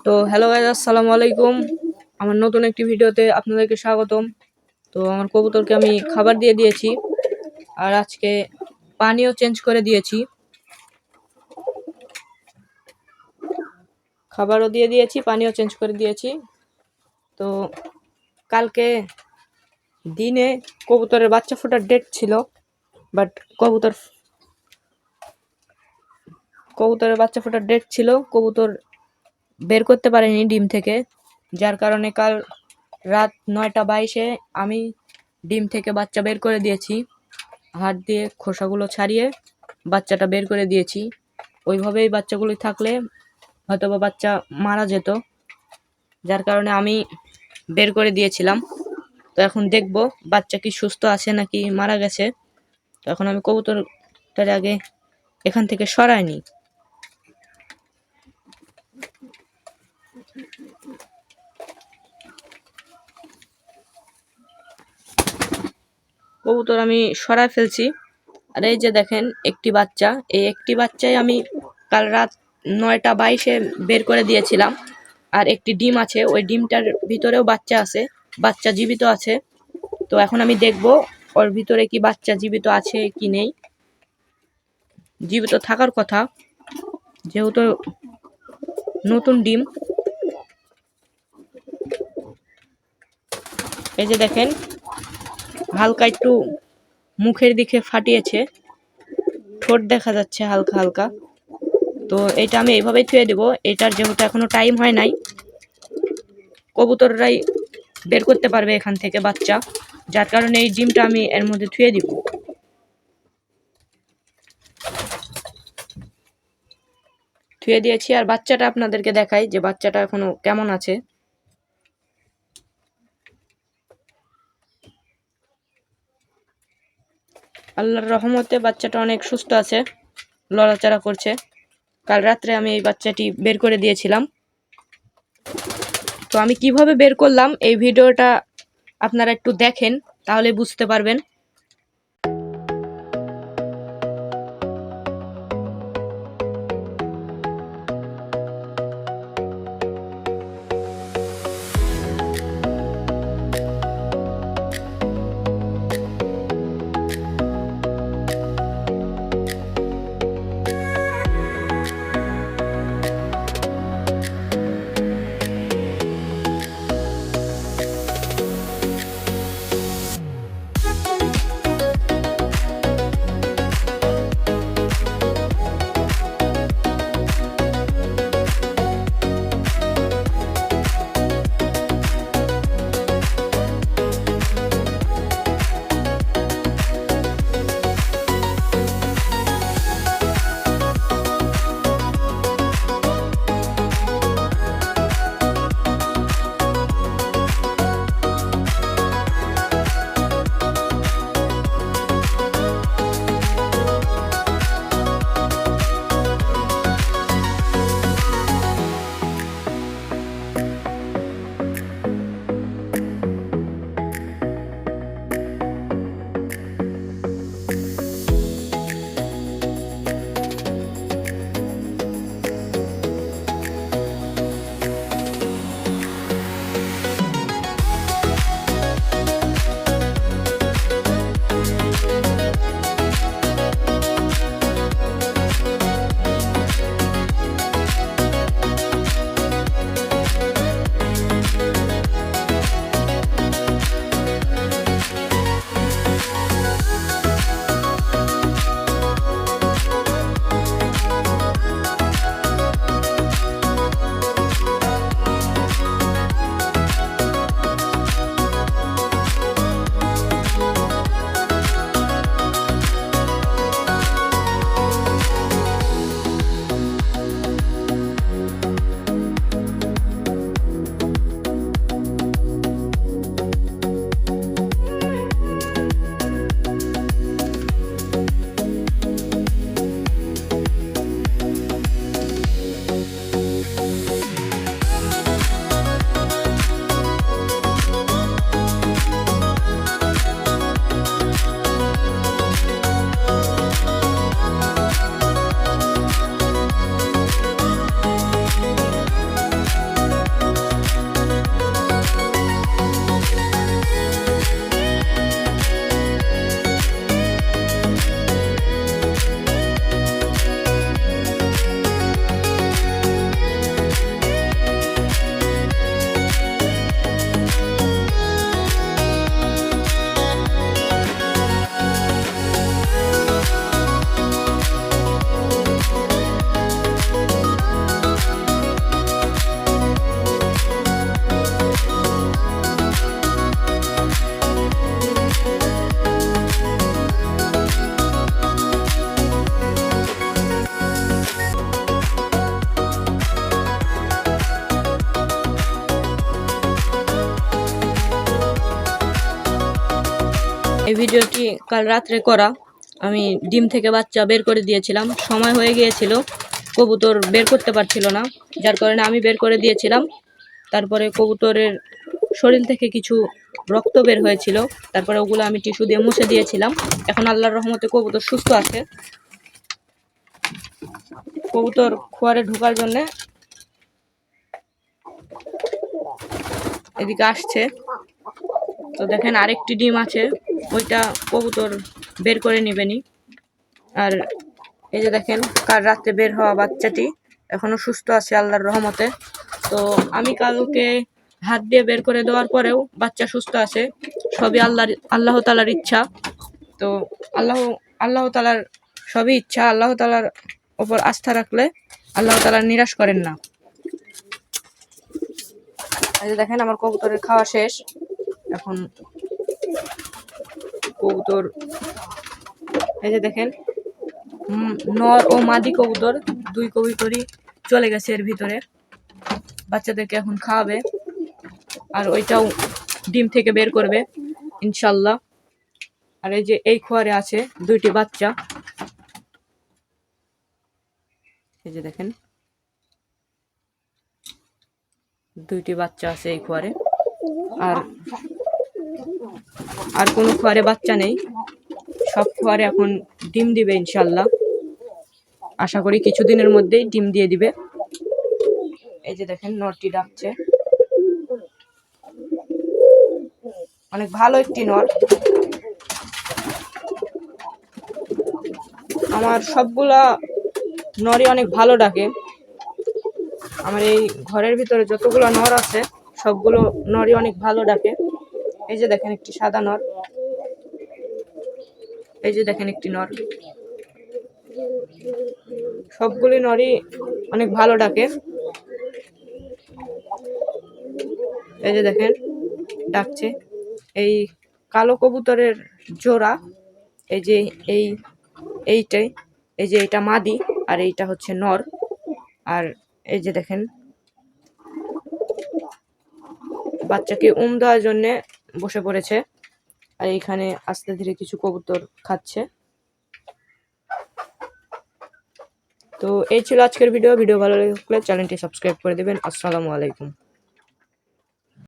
তো hello guys, আসসালামু আলাইকুম। আমার নতুন একটি ভিডিওতে আপনাদেরকে স্বাগতম। তো আমার কবুতরকে আমি খাবার দিয়ে দিয়েছি আর আজকে পানিও চেঞ্জ করে দিয়েছি, খাবারও দিয়ে দিয়েছি, পানিও চেঞ্জ করে দিয়েছি। তো কালকে দিনে কবুতরের বাচ্চা ফোটার ডেট ছিল, বাট কবুতরের বাচ্চা ফোটার ডেট ছিল, কবুতর বের করতে পারেনি ডিম থেকে, যার কারণে কাল রাত 9:22-এ আমি ডিম থেকে বাচ্চা বের করে দিয়েছি। হাত দিয়ে খোসাগুলো ছাড়িয়ে বাচ্চাটা বের করে দিয়েছি। ওইভাবেই বাচ্চাগুলি থাকলে হয়তোবা বাচ্চা মারা যেত, যার কারণে আমি বের করে দিয়েছিলাম। তো এখন দেখব বাচ্চা কি সুস্থ আছে নাকি মারা গেছে। তো এখন আমি কবুতরটার আগে এখান থেকে সরাইনি। কবুতর আমি সরাই ফেলছি। আর এই যে দেখেন একটি বাচ্চা, এই একটি বাচ্চাই আমি কাল রাত 9:22-এ বের করে দিয়েছিলাম। আর একটি ডিম আছে, ওই ডিমটার ভিতরেও বাচ্চা আছে, বাচ্চা জীবিত আছে। তো এখন আমি দেখব ওর ভিতরে কি বাচ্চা জীবিত আছে কি নেই। জীবিত থাকার কথা, যেহেতু নতুন ডিম। এই যে দেখেন হালকা একটু মুখের দিকে ফাটিয়েছে, ঠোঁট দেখা যাচ্ছে হালকা হালকা। তো এটা আমি এইভাবেই থুয়ে দেবো। এটার যেহেতু এখনো টাইম হয় নাই, কবুতররাই বের করতে পারবে এখান থেকে বাচ্চা, যার কারণে এই ডিমটা আমি এর মধ্যে থুয়ে দিব। থুয়ে দিয়েছি আর বাচ্চাটা আপনাদেরকে দেখাই যে বাচ্চাটা এখনো কেমন আছে। আল্লাহর রহমতে বাচ্চাটা অনেক সুস্থ আছে, লড়াচড়া করছে। কাল রাত্রে আমি এই বাচ্চাটি বের করে দিয়েছিলাম। তো আমি কিভাবে বের করলাম এই ভিডিওটা আপনারা একটু দেখেন, তাহলে বুঝতে পারবেন। এই ভিডিওটি কাল রাত্রে করা। আমি ডিম থেকে বাচ্চা বের করে দিয়েছিলাম, সময় হয়ে গিয়েছিল, কবুতর বের করতে পারছিল না, যার কারণে আমি বের করে দিয়েছিলাম। তারপরে কবুতরের শরীর থেকে কিছু রক্ত বের হয়েছিল, তারপরে ওগুলো আমি টিস্যু দিয়ে মুছে দিয়েছিলাম। এখন আল্লাহর রহমতে কবুতর সুস্থ আছে। কবুতর খোয়ারে ঢোকার জন্য এদিকে আসছে। তো দেখেন আরেকটি ডিম আছে, ওইটা কবুতর বের করে নিবেনি। আর এই যে দেখেন কাল রাতে বের হওয়া বাচ্চাটি এখনো সুস্থ আছে আল্লাহর রহমতে। তো আমি কালকে হাত দিয়ে বের করে দেওয়ার পরেও বাচ্চা সুস্থ আছে, সবই আল্লাহ তাআলার ইচ্ছা। তো আল্লাহ তাআলার সবই ইচ্ছা। আল্লাহ তাআলার ওপর আস্থা রাখলে আল্লাহ তাআলা নিরাশ করেন না। এই যে দেখেন আমার কবুতরের খাওয়া শেষ। এখন কবুতর, এই যে দেখেন নর ও মাদি কবুতর দুই কবুতরই চলে গেছে এর ভিতরে, বাচ্চাদেরকে এখন খাওয়াবে। আর ওইটাও ডিম থেকে বের করবে ইনশাল্লাহ। আর এই যে এই খোয়ারে আছে দুইটি বাচ্চা, এই যে দেখেন দুইটি বাচ্চা আছে এই খোয়ারে। আর কোনো খোয়ারে বাচ্চা নেই, সব খোয়ারে এখন ডিম দিবে ইনশাল্লাহ। আশা করি কিছুদিনের মধ্যেই ডিম দিয়ে দিবে। এই যে দেখেন নরটি ডাকছে, অনেক ভালো একটি নর। আমার সবগুলা নরই অনেক ভালো ডাকে। আমার এই ঘরের ভিতরে যতগুলো নর আছে সবগুলো নরই অনেক ভালো ডাকে। এই যে দেখেন একটি সাদা নর, এই যে দেখেন একটি নর, সবগুলি নরই অনেক ভালো ডাকে। এই যে দেখেন ডাকছে। এই কালো কবুতরের জোড়া, এই যে এইটাই, এই যে এটা মাদি আর এইটা হচ্ছে নর। আর এই যে দেখেন বাচ্চাকে দেওয়ার জন্য বসে পড়েছে। আর এইখানে আস্তে ধীরে কিছু কবুতর খাচ্ছে। তো এই ছিল আজকের ভিডিও ভালো লাগলে চ্যানেলটি সাবস্ক্রাইব করে দেবেন। আসসালামু আলাইকুম।